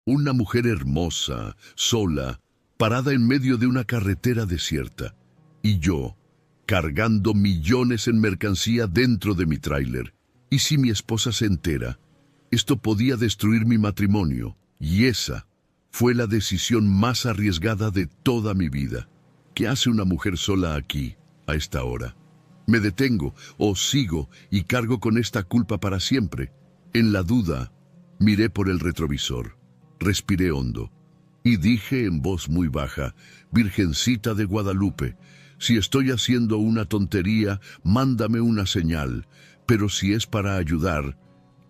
Una mujer hermosa, sola, parada en medio de una carretera desierta. Y yo, cargando millones en mercancía dentro de mi tráiler. ¿Y si mi esposa se entera? Esto podía destruir mi matrimonio. Y esa fue la decisión más arriesgada de toda mi vida. ¿Qué hace una mujer sola aquí, a esta hora? ¿Me detengo o sigo y cargo con esta culpa para siempre? En la duda, miré por el retrovisor, respiré hondo y dije en voz muy baja: Virgencita de Guadalupe, si estoy haciendo una tontería, mándame una señal, pero si es para ayudar,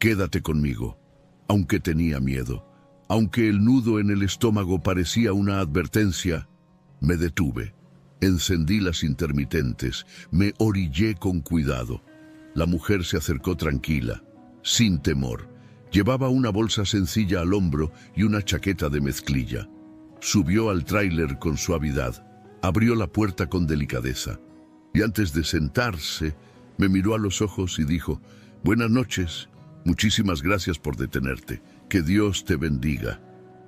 quédate conmigo. Aunque tenía miedo, aunque el nudo en el estómago parecía una advertencia, me detuve. Encendí las intermitentes, me orillé con cuidado. La mujer se acercó tranquila, sin temor. Llevaba una bolsa sencilla al hombro y una chaqueta de mezclilla. Subió al tráiler con suavidad, abrió la puerta con delicadeza. Y antes de sentarse, me miró a los ojos y dijo: Buenas noches, muchísimas gracias por detenerte, que Dios te bendiga.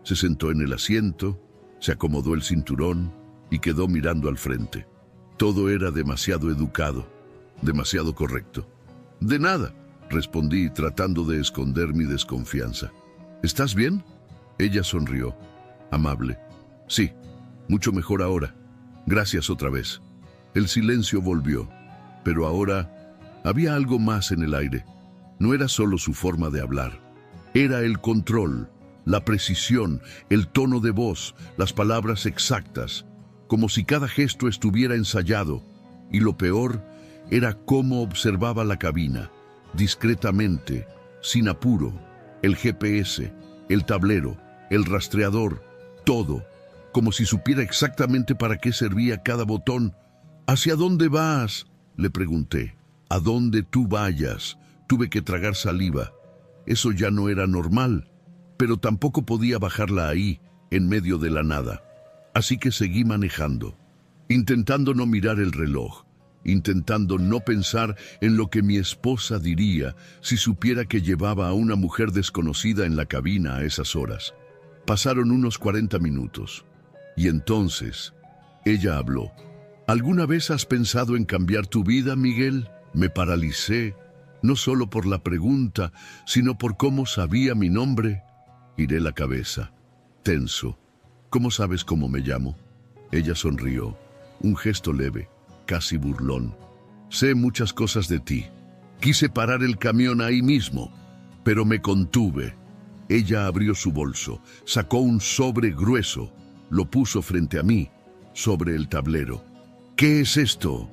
Se sentó en el asiento, se acomodó el cinturón y quedó mirando al frente. Todo era demasiado educado, demasiado correcto. De nada, respondí tratando de esconder mi desconfianza. ¿Estás bien? Ella sonrió, amable. Sí, mucho mejor ahora. Gracias otra vez. El silencio volvió, pero ahora había algo más en el aire. No era solo su forma de hablar, era el control, la precisión, el tono de voz, las palabras exactas, como si cada gesto estuviera ensayado, y lo peor era cómo observaba la cabina, discretamente, sin apuro, el GPS, el tablero, el rastreador, todo, como si supiera exactamente para qué servía cada botón. ¿Hacia dónde vas?, le pregunté. ¿A dónde tú vayas? Tuve que tragar saliva. Eso ya no era normal, pero tampoco podía bajarla ahí, en medio de la nada. Así que seguí manejando, intentando no mirar el reloj, intentando no pensar en lo que mi esposa diría si supiera que llevaba a una mujer desconocida en la cabina a esas horas. Pasaron unos 40 minutos, y entonces ella habló. ¿Alguna vez has pensado en cambiar tu vida, Miguel? Me paralicé, no solo por la pregunta, sino por cómo sabía mi nombre. Giré la cabeza, tenso. ¿Cómo sabes cómo me llamo? Ella sonrió, un gesto leve, casi burlón. Sé muchas cosas de ti. Quise parar el camión ahí mismo, pero me contuve. Ella abrió su bolso, sacó un sobre grueso, lo puso frente a mí, sobre el tablero. ¿Qué es esto?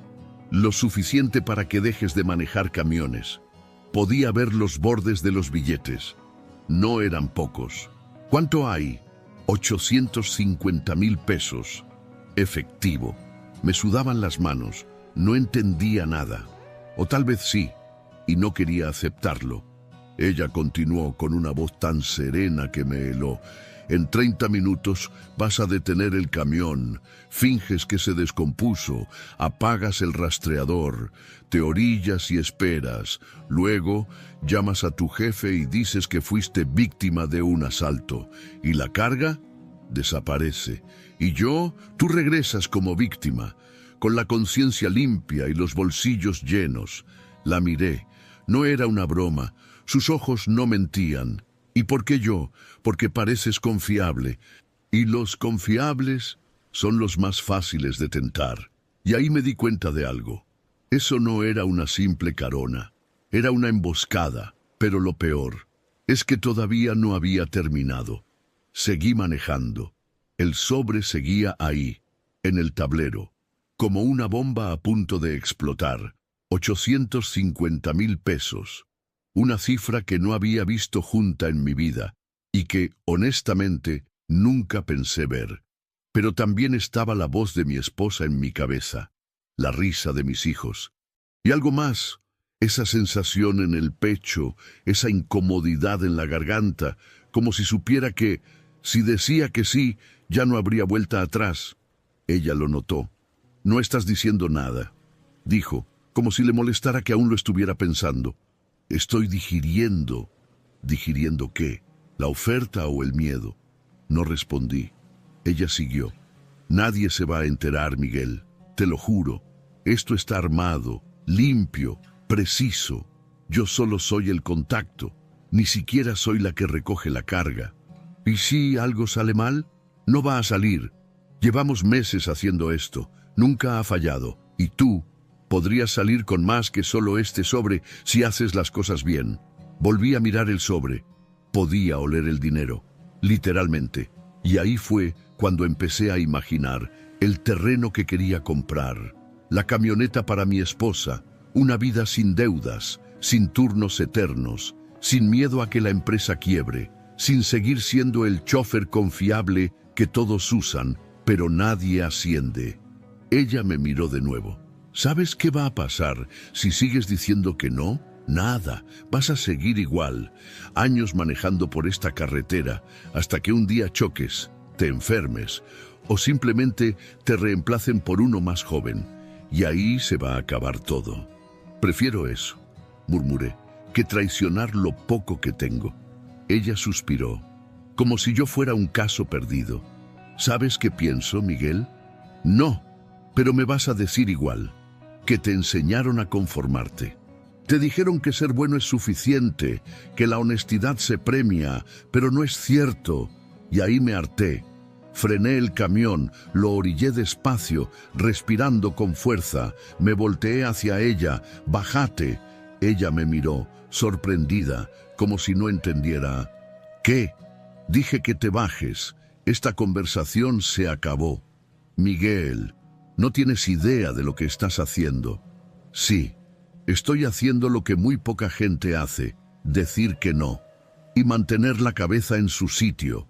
Lo suficiente para que dejes de manejar camiones. Podía ver los bordes de los billetes. No eran pocos. ¿Cuánto hay? 850,000 pesos. Efectivo. Me sudaban las manos. No entendía nada. O tal vez sí, y no quería aceptarlo. Ella continuó con una voz tan serena que me heló. En 30 minutos vas a detener el camión, finges que se descompuso, apagas el rastreador, te orillas y esperas. Luego llamas a tu jefe y dices que fuiste víctima de un asalto. Y la carga desaparece. Y tú regresas como víctima, con la conciencia limpia y los bolsillos llenos. La miré. No era una broma. Sus ojos no mentían. ¿Y por qué yo? Porque pareces confiable. Y los confiables son los más fáciles de tentar. Y ahí me di cuenta de algo. Eso no era una simple carona. Era una emboscada. Pero lo peor es que todavía no había terminado. Seguí manejando. El sobre seguía ahí, en el tablero, como una bomba a punto de explotar. 850,000 pesos. Una cifra que no había visto junta en mi vida y que, honestamente, nunca pensé ver. Pero también estaba la voz de mi esposa en mi cabeza, la risa de mis hijos. Y algo más, esa sensación en el pecho, esa incomodidad en la garganta, como si supiera que, si decía que sí, ya no habría vuelta atrás. Ella lo notó. No estás diciendo nada, dijo, como si le molestara que aún lo estuviera pensando. Estoy digiriendo. ¿Digiriendo qué? ¿La oferta o el miedo? No respondí. Ella siguió. Nadie se va a enterar, Miguel. Te lo juro. Esto está armado, limpio, preciso. Yo solo soy el contacto. Ni siquiera soy la que recoge la carga. ¿Y si algo sale mal? No va a salir. Llevamos meses haciendo esto. Nunca ha fallado. Y tú podrías salir con más que solo este sobre si haces las cosas bien. Volví a mirar el sobre. Podía oler el dinero, literalmente. Y ahí fue cuando empecé a imaginar el terreno que quería comprar, la camioneta para mi esposa, una vida sin deudas, sin turnos eternos, sin miedo a que la empresa quiebre, sin seguir siendo el chofer confiable que todos usan, pero nadie asciende. Ella me miró de nuevo. ¿Sabes qué va a pasar si sigues diciendo que no? Nada, vas a seguir igual, años manejando por esta carretera, hasta que un día choques, te enfermes, o simplemente te reemplacen por uno más joven, y ahí se va a acabar todo. Prefiero eso, murmuré, que traicionar lo poco que tengo. Ella suspiró, como si yo fuera un caso perdido. ¿Sabes qué pienso, Miguel? No, pero me vas a decir igual, que te enseñaron a conformarte. Te dijeron que ser bueno es suficiente, que la honestidad se premia, pero no es cierto. Y ahí me harté. Frené el camión, lo orillé despacio, respirando con fuerza. Me volteé hacia ella. «Bájate». Ella me miró, sorprendida, como si no entendiera. «¿Qué?» «Dije que te bajes. Esta conversación se acabó». «Miguel, no tienes idea de lo que estás haciendo». «Sí, estoy haciendo lo que muy poca gente hace, decir que no, y mantener la cabeza en su sitio».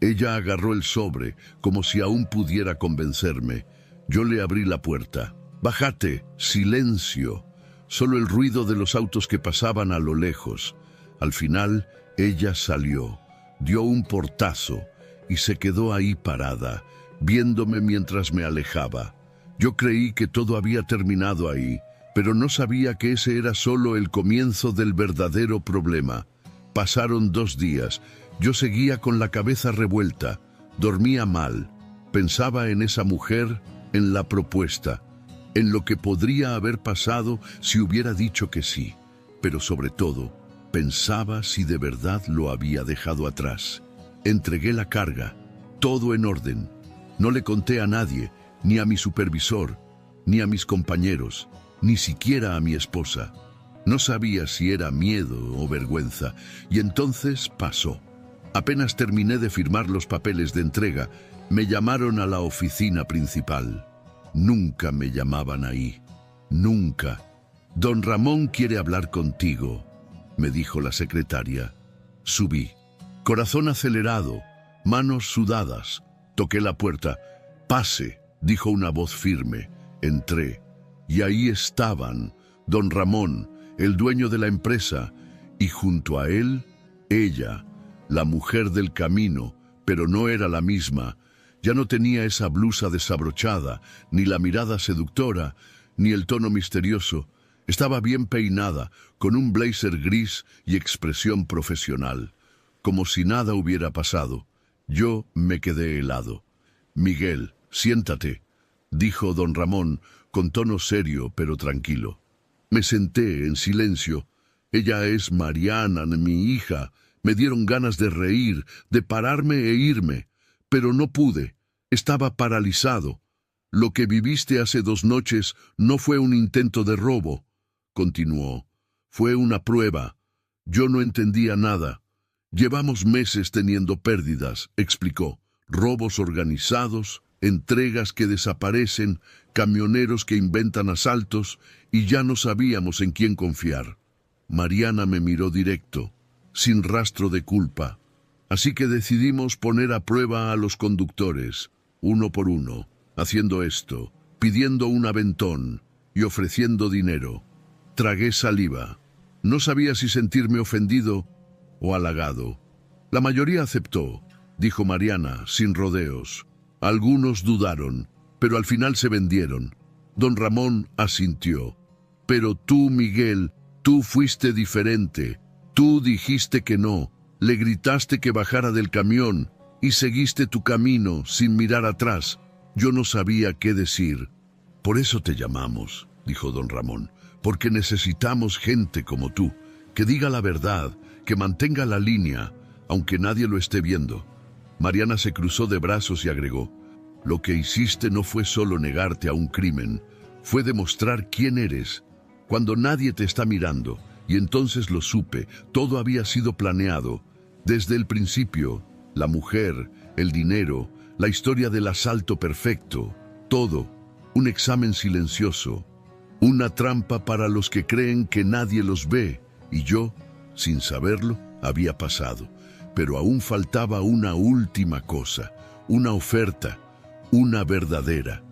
Ella agarró el sobre, como si aún pudiera convencerme. Yo le abrí la puerta. «Bájate, silencio». Solo el ruido de los autos que pasaban a lo lejos. Al final, ella salió, dio un portazo y se quedó ahí parada, viéndome mientras me alejaba. Yo creí que todo había terminado ahí, pero no sabía que ese era solo el comienzo del verdadero problema. Pasaron 2 días. Yo seguía con la cabeza revuelta, dormía mal, pensaba en esa mujer, en la propuesta, en lo que podría haber pasado si hubiera dicho que sí, pero sobre todo, pensaba si de verdad lo había dejado atrás. Entregué la carga, todo en orden. No le conté a nadie, ni a mi supervisor, ni a mis compañeros, ni siquiera a mi esposa. No sabía si era miedo o vergüenza, y entonces pasó. Apenas terminé de firmar los papeles de entrega, me llamaron a la oficina principal. Nunca me llamaban ahí. Nunca. «Don Ramón quiere hablar contigo», me dijo la secretaria. Subí. Corazón acelerado, manos sudadas. Toqué la puerta. «Pase», dijo una voz firme. Entré. Y ahí estaban, don Ramón, el dueño de la empresa, y junto a él, ella, la mujer del camino, pero no era la misma. Ya no tenía esa blusa desabrochada, ni la mirada seductora, ni el tono misterioso. Estaba bien peinada, con un blazer gris y expresión profesional, como si nada hubiera pasado. Yo me quedé helado. «Miguel, siéntate», dijo don Ramón, con tono serio pero tranquilo. Me senté en silencio. «Ella es Mariana, mi hija». Me dieron ganas de reír, de pararme e irme, pero no pude. Estaba paralizado. «Lo que viviste hace 2 noches no fue un intento de robo», continuó. «Fue una prueba. Yo no entendía nada. Llevamos meses teniendo pérdidas», explicó. «Robos organizados, entregas que desaparecen, camioneros que inventan asaltos, y ya no sabíamos en quién confiar». Mariana me miró directo, sin rastro de culpa. Así que decidimos poner a prueba a los conductores, uno por uno, haciendo esto, pidiendo un aventón y ofreciendo dinero. Tragué saliva. No sabía si sentirme ofendido o halagado. «La mayoría aceptó», dijo Mariana, sin rodeos. «Algunos dudaron, pero al final se vendieron». Don Ramón asintió. «Pero tú, Miguel, tú fuiste diferente. Tú dijiste que no, le gritaste que bajara del camión y seguiste tu camino sin mirar atrás. Yo no sabía qué decir. Por eso te llamamos, dijo don Ramón, porque necesitamos gente como tú, que diga la verdad, que mantenga la línea, aunque nadie lo esté viendo. Mariana se cruzó de brazos y agregó: lo que hiciste no fue solo negarte a un crimen, fue demostrar quién eres, cuando nadie te está mirando. Y entonces lo supe, todo había sido planeado, desde el principio, la mujer, el dinero, la historia del asalto perfecto, todo, un examen silencioso, una trampa para los que creen que nadie los ve, y yo, sin saberlo, había pasado. Pero aún faltaba una última cosa, una oferta, una verdadera.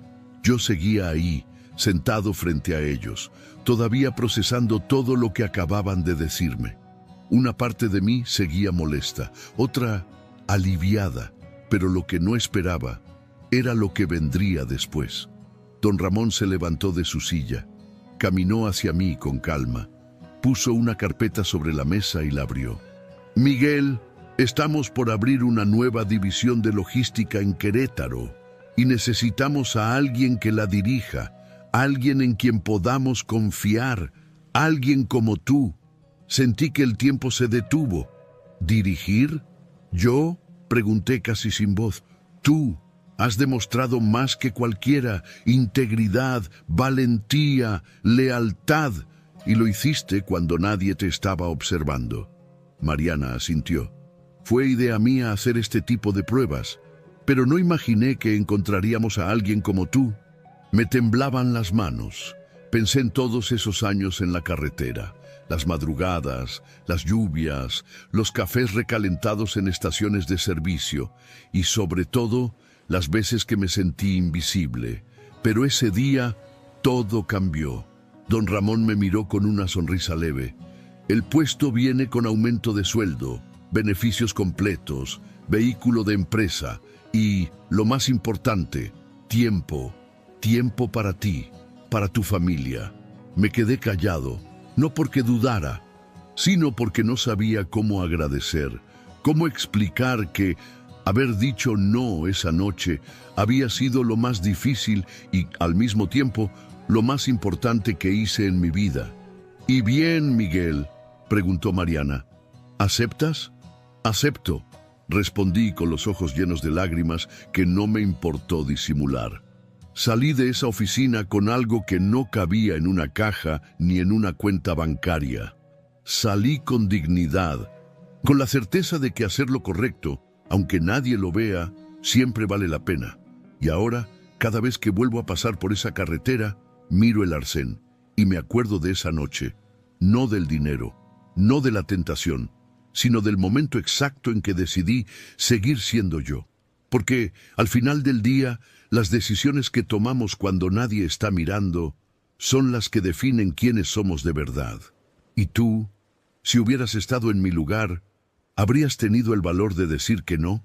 Yo seguía ahí, sentado frente a ellos, todavía procesando todo lo que acababan de decirme. Una parte de mí seguía molesta, otra aliviada, pero lo que no esperaba era lo que vendría después. Don Ramón se levantó de su silla, caminó hacia mí con calma, puso una carpeta sobre la mesa y la abrió. Miguel, estamos por abrir una nueva división de logística en Querétaro y necesitamos a alguien que la dirija, alguien en quien podamos confiar, alguien como tú. Sentí que el tiempo se detuvo. ¿Dirigir? ¿Yo? Pregunté casi sin voz. Tú has demostrado más que cualquiera, integridad, valentía, lealtad, y lo hiciste cuando nadie te estaba observando. Mariana asintió. Fue idea mía hacer este tipo de pruebas, pero no imaginé que encontraríamos a alguien como tú. Me temblaban las manos. Pensé en todos esos años en la carretera, las madrugadas, las lluvias, los cafés recalentados en estaciones de servicio y sobre todo las veces que me sentí invisible. Pero ese día todo cambió. Don Ramón me miró con una sonrisa leve. El puesto viene con aumento de sueldo, beneficios completos, vehículo de empresa y, lo más importante, tiempo. Tiempo para ti, para tu familia. Me quedé callado, no porque dudara, sino porque no sabía cómo agradecer, cómo explicar que haber dicho no esa noche había sido lo más difícil y, al mismo tiempo, lo más importante que hice en mi vida. ¿Y bien, Miguel?, preguntó Mariana. ¿Aceptas? Acepto, respondí con los ojos llenos de lágrimas que no me importó disimular. Salí de esa oficina con algo que no cabía en una caja ni en una cuenta bancaria. Salí con dignidad, con la certeza de que hacer lo correcto, aunque nadie lo vea, siempre vale la pena. Y ahora, cada vez que vuelvo a pasar por esa carretera, miro el arcén y me acuerdo de esa noche, no del dinero, no de la tentación, sino del momento exacto en que decidí seguir siendo yo. Porque, al final del día, las decisiones que tomamos cuando nadie está mirando son las que definen quiénes somos de verdad. Y tú, si hubieras estado en mi lugar, ¿habrías tenido el valor de decir que no?